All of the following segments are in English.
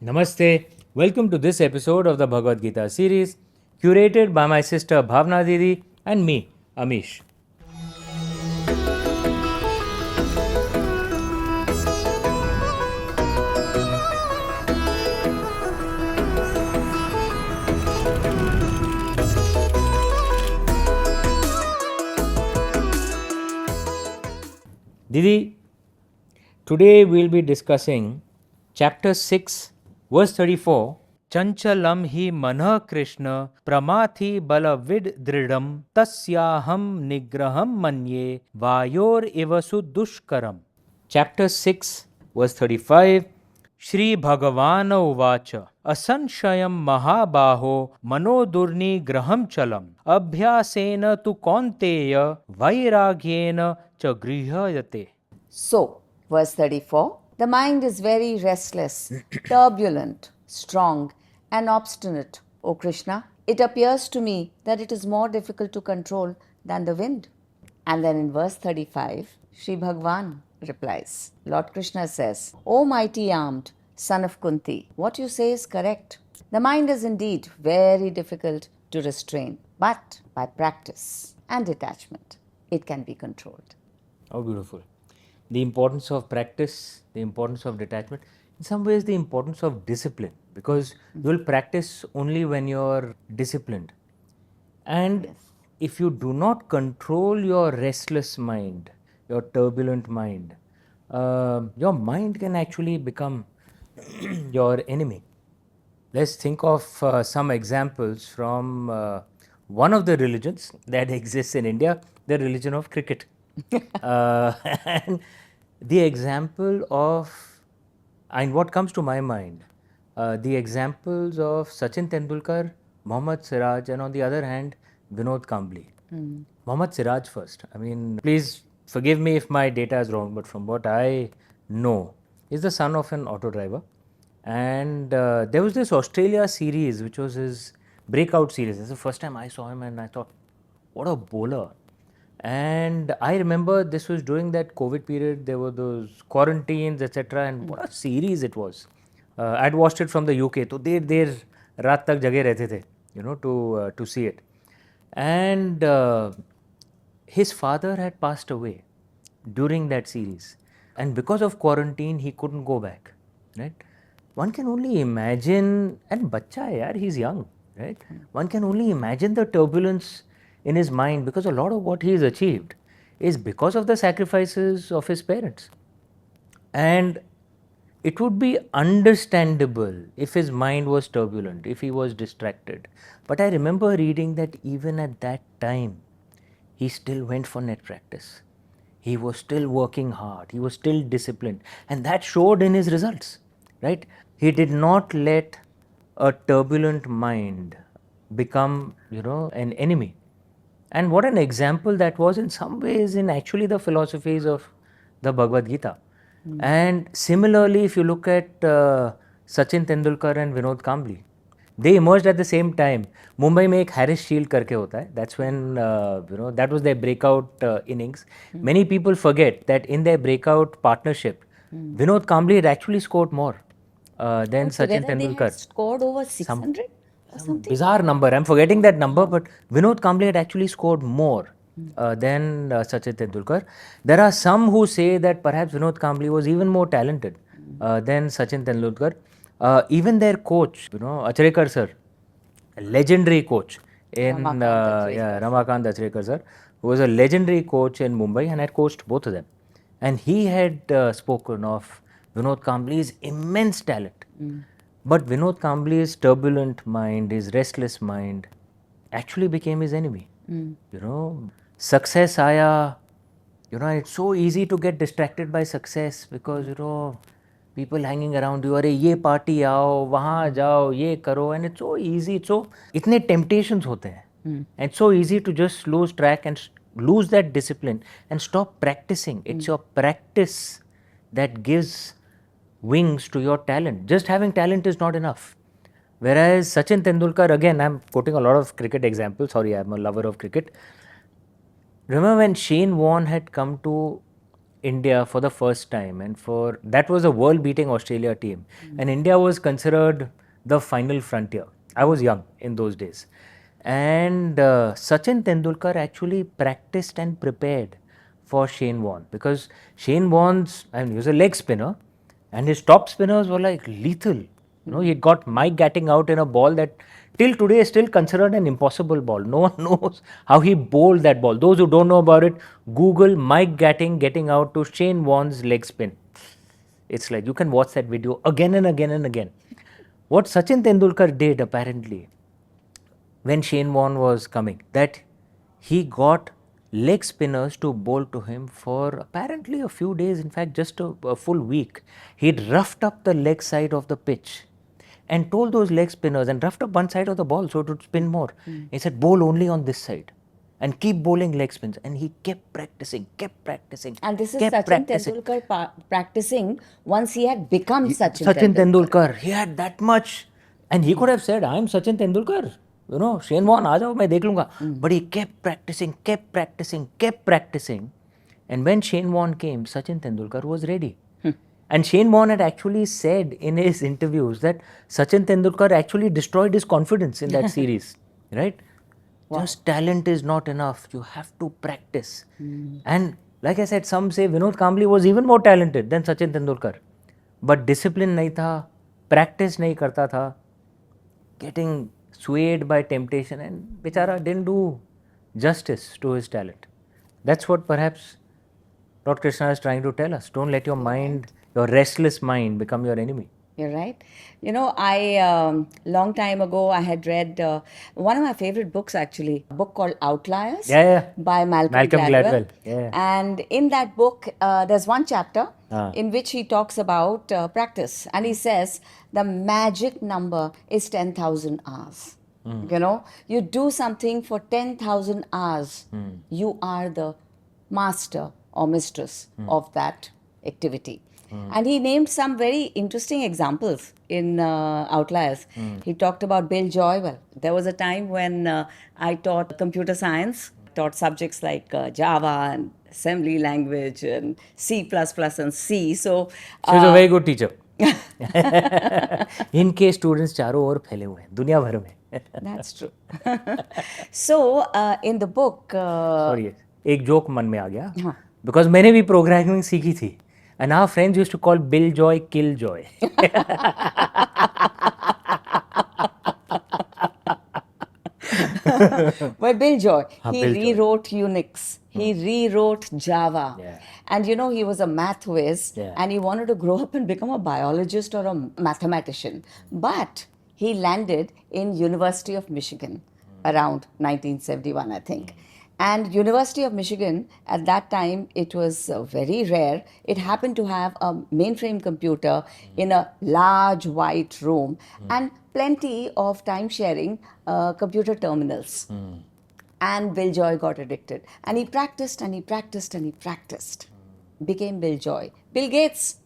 Namaste. Welcome to this episode of the Bhagavad Gita series, curated by my sister Bhavna Didi and me, Amish. Didi, today we'll be discussing chapter 6, verse 34. Chanchalam hi manah Krishna pramathi balavid dridam tasyaham nigraham manye vayor ivasu dushkaram. Chapter 6, verse 35. Shri Bhagavana uvacha asanshayam mahabaho manodurni graham chalam abhyasena tu kaunteya vairagyena cha grihayate. So, verse 34, the mind is very restless, turbulent, strong, and obstinate, O Krishna. It appears to me that it is more difficult to control than the wind. And then in verse 35, Sri Bhagavan replies, Lord Krishna says, O mighty armed son of Kunti, what you say is correct. The mind is indeed very difficult to restrain, but by practice and detachment, it can be controlled. How beautiful. The importance of practice, the importance of detachment, in some ways, the importance of discipline, because you will practice only when you're disciplined. And if you do not control your restless mind, your turbulent mind, your mind can actually become your enemy. Let's think of some examples from one of the religions that exists in India, the religion of cricket. And the example of, and what comes to my mind, the examples of Sachin Tendulkar, Mohammed Siraj, and on the other hand, Vinod Kambli. Mohammed Siraj first. I mean, please forgive me if my data is wrong, but from what I know, he's the son of an auto driver. And there was this Australia series, which was his breakout series. This is the first time I saw him, and I thought, what a bowler. And I remember this was during that COVID period. There were those quarantines, etc. And what a series it was. I'd watched it from the UK. तो देर रात तक जगे रहते थे, to see it. And his father had passed away during that series, and because of quarantine, he couldn't go back. Right? One can only imagine, and bacha hai yaar, he's young, right? One can only imagine the turbulence in his mind, because a lot of what he's achieved is because of the sacrifices of his parents. And it would be understandable if his mind was turbulent, if he was distracted. But I remember reading that even at that time, he still went for net practice. He was still working hard. He was still disciplined. And that showed in his results, right? He did not let a turbulent mind become, an enemy. And what an example that was in some ways in actually the philosophies of the Bhagavad Gita. And similarly, if you look at Sachin Tendulkar and Vinod Kambli, they emerged at the same time. Mumbai में एक Harris Shield करके होता है. That's when that was their breakout innings. Many people forget that in their breakout partnership, Vinod Kambli had actually scored more than Sachin Tendulkar. They had scored over 600 or something. Bizarre number. I'm forgetting that number, but Vinod Kambli had actually scored more than Sachin Tendulkar. There are some who say that perhaps Vinod Kambli was even more talented than Sachin Tendulkar. Even their coach, Achrekar sir, a legendary coach in Ramakant Achrekar sir, who was a legendary coach in Mumbai and had coached both of them. And he had spoken of Vinod Kambli's immense talent. But Vinod Kambli's turbulent mind, his restless mind, actually became his enemy. Success aaya, it's so easy to get distracted by success because, people hanging around you, अरे ये party आओ, वहाँ जाओ, ये करो, and it's so easy, इतने temptations होते हैं. And it's so easy to just lose track and lose that discipline and stop practicing. It's your practice that gives wings to your talent. Just having talent is not enough. Whereas Sachin Tendulkar, again, I'm quoting a lot of cricket examples. Sorry, I'm a lover of cricket. Remember when Shane Warne had come to India for the first time, and for that was a world-beating Australia team, and India was considered the final frontier. I was young in those days, and Sachin Tendulkar actually practiced and prepared for Shane Warne, because Shane Warne's, I mean, he was a leg spinner, and his top spinners were like lethal. You know, he got Mike Gatting out in a ball that till today is still considered an impossible ball. No one knows how he bowled that ball. Those who don't know about it, Google Mike Gatting getting out to Shane Warne's leg spin. It's like you can watch that video again and again and again. What Sachin Tendulkar did apparently when Shane Warne was coming, that he got leg spinners to bowl to him for apparently a few days, in fact just a full week. He'd roughed up the leg side of the pitch and told those leg spinners, and roughed up one side of the ball so it would spin more. He said, bowl only on this side and keep bowling leg spins. And he kept practicing. And this is kept Sachin practicing. Tendulkar practicing once he had become Sachin Sachin Tendulkar. Tendulkar, he had that much, and he could have said, "I am Sachin Tendulkar." You know, Shane Warne, aa jao, main dekh lunga. But he kept practicing, and when Shane Warne came, Sachin Tendulkar was ready. And Shane Warne had actually said in his interviews that Sachin Tendulkar actually destroyed his confidence in that series, right? Just talent is not enough. You have to practice. And like I said, some say Vinod Kambli was even more talented than Sachin Tendulkar. But discipline nahi tha, practice nahi karta tha, getting swayed by temptation, and Bichara didn't do justice to his talent. That's what perhaps Lord Krishna is trying to tell us. Don't let your mind, your restless mind, become your enemy. You're right. You know, long time ago, I had read one of my favorite books actually, a book called Outliers Yeah. by Malcolm Malcolm Gladwell. Gladwell, yeah. And in that book, there's one chapter Ah. in which he talks about practice. And he says the magic number is 10,000 hours. You know, you do something for 10,000 hours, you are the master or mistress of that activity. And he named some very interesting examples in Outliers. He talked about Bill Joywell. There was a time when I taught computer science, taught subjects like Java and assembly language and C++ and C. So, She was a very good teacher. इनके students चारों ओर फैले हुए हैं दुनिया भर में. that's true. So, in the book, sorry, एक joke मन में आ गया, हाँ. बिकॉज मैंने भी प्रोग्रामिंग सीखी थी, and our friends used to call Bill Joy killjoy. But Bill Joy, he Bill Joy. rewrote Unix, he rewrote Java. Yeah. And you know, he was a math whiz, Yeah. and he wanted to grow up and become a biologist or a mathematician. But he landed in University of Michigan around 1971, I think. And University of Michigan, at that time, it was very rare. It happened to have a mainframe computer in a large white room and plenty of time-sharing computer terminals. And Bill Joy got addicted. And he practiced and he practiced and he practiced. Became Bill Joy. Bill Gates,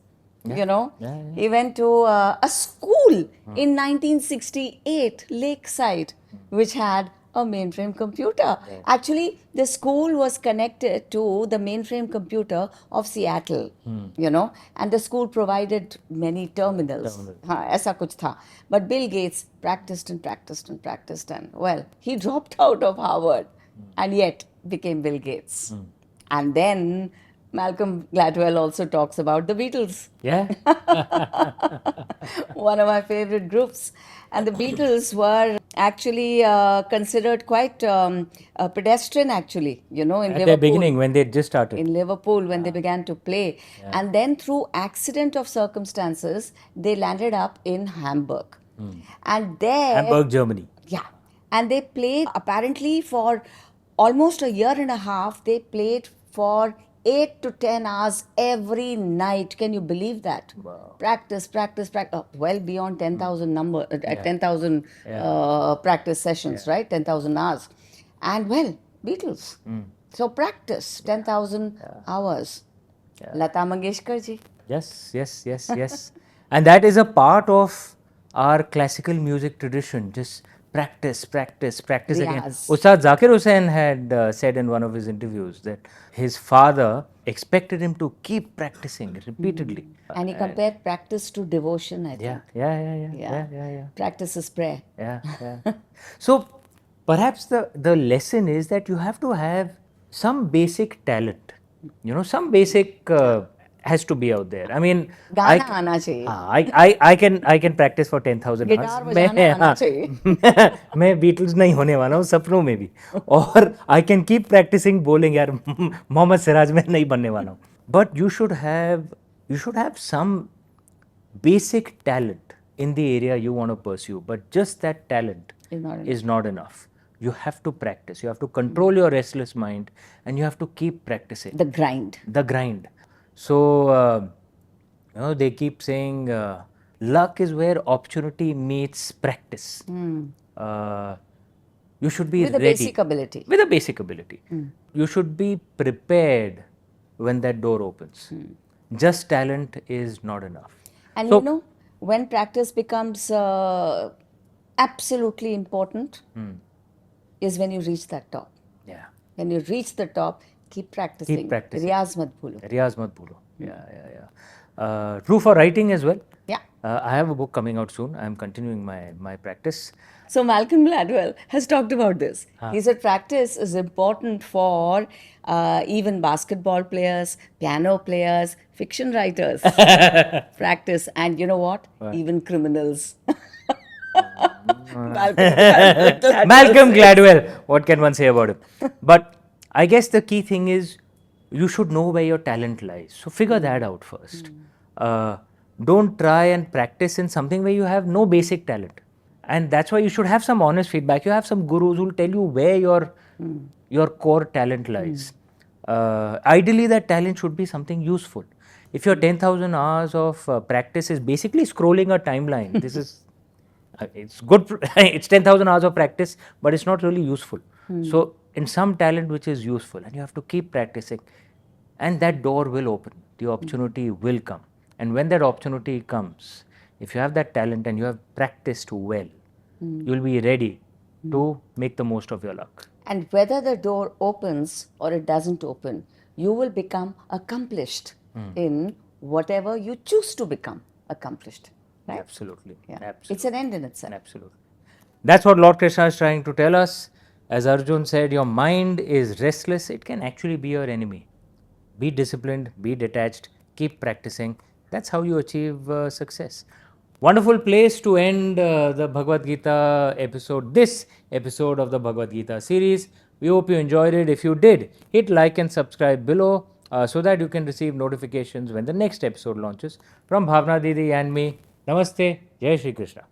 you know, he went to a school in 1968, Lakeside, which had a mainframe computer. Actually, the school was connected to the mainframe computer of Seattle, you know, and the school provided many terminals. Aisa kuch tha. But Bill Gates practiced and practiced and practiced, and well, he dropped out of Harvard and yet became Bill Gates. And then Malcolm Gladwell also talks about the Beatles. Yeah. One of my favorite groups. And the Beatles were actually considered quite pedestrian, actually, you know, in At Liverpool. the beginning, when they just started. In Liverpool, when they began to play. And then through accident of circumstances, they landed up in Hamburg. And there... Hamburg, Germany. Yeah. And they played apparently for almost a year and a half. They played for 8 to 10 hours every night. Can you believe that? Wow. Practice. Well beyond 10,000 number, 10,000 practice sessions, right? 10,000 hours. And well, Beatles. So practice, 10,000 hours. Lata Mangeshkar ji. Yes. And that is a part of our classical music tradition. Just practice, practice, practice again. Riyaz. Ustad Zakir Hussain had said in one of his interviews that his father expected him to keep practicing repeatedly. And he compared practice to devotion, I think. Yeah. Practice is prayer. Yeah. So perhaps the lesson is that you have to have some basic talent. Some basic has to be out there. I mean, गाना आना चाहिए. I can practice for 10,000 hours. Guitar बजाना आना चाहिए. मैं Beatles नहीं होने वाला हूँ सपनों में भी. और I can keep practicing bowling यार मोहम्मद सिराज में नहीं बनने वाला हूँ. But you should have some basic talent in the area you want to pursue, but just that talent is not enough. You have to practice. You have to control your restless mind, and you have to keep practicing. The grind. So, they keep saying luck is where opportunity meets practice. You should be With a ready. basic ability. With a basic ability. You should be prepared when that door opens. Just talent is not enough. And So- when practice becomes absolutely important is when you reach that top. Yeah. When you reach the top, keep practicing. Keep practicing. Riyaz mat bhulo. Riyaz mat bhulo. Yeah. True for writing as well. Yeah. I have a book coming out soon. I am continuing my practice. So Malcolm Gladwell has talked about this. He said practice is important for even basketball players, piano players, fiction writers. Practice. And you know what? Even criminals. Malcolm Gladwell. What can one say about him? But I guess the key thing is you should know where your talent lies. So figure that out first. Don't try and practice in something where you have no basic talent. And that's why you should have some honest feedback. You have some gurus who will tell you where your core talent lies. Ideally, that talent should be something useful. If your 10,000 hours of practice is basically scrolling a timeline, this is it's good. It's 10,000 hours of practice, but it's not really useful. So, in some talent which is useful, and you have to keep practicing, and that door will open. The opportunity will come, and when that opportunity comes, if you have that talent and you have practiced well, you'll be ready to make the most of your luck. And whether the door opens or it doesn't open, you will become accomplished in whatever you choose to become accomplished. Right? Absolutely. Yeah. Absolutely. It's an end in itself. Absolutely. That's what Lord Krishna is trying to tell us. As Arjuna said, your mind is restless. It can actually be your enemy. Be disciplined, be detached, keep practicing. That's how you achieve success. Wonderful place to end the Bhagavad Gita episode, this episode of the Bhagavad Gita series. We hope you enjoyed it. If you did, hit like and subscribe below so that you can receive notifications when the next episode launches. From Bhavna Didi and me, Namaste, Jai Shri Krishna.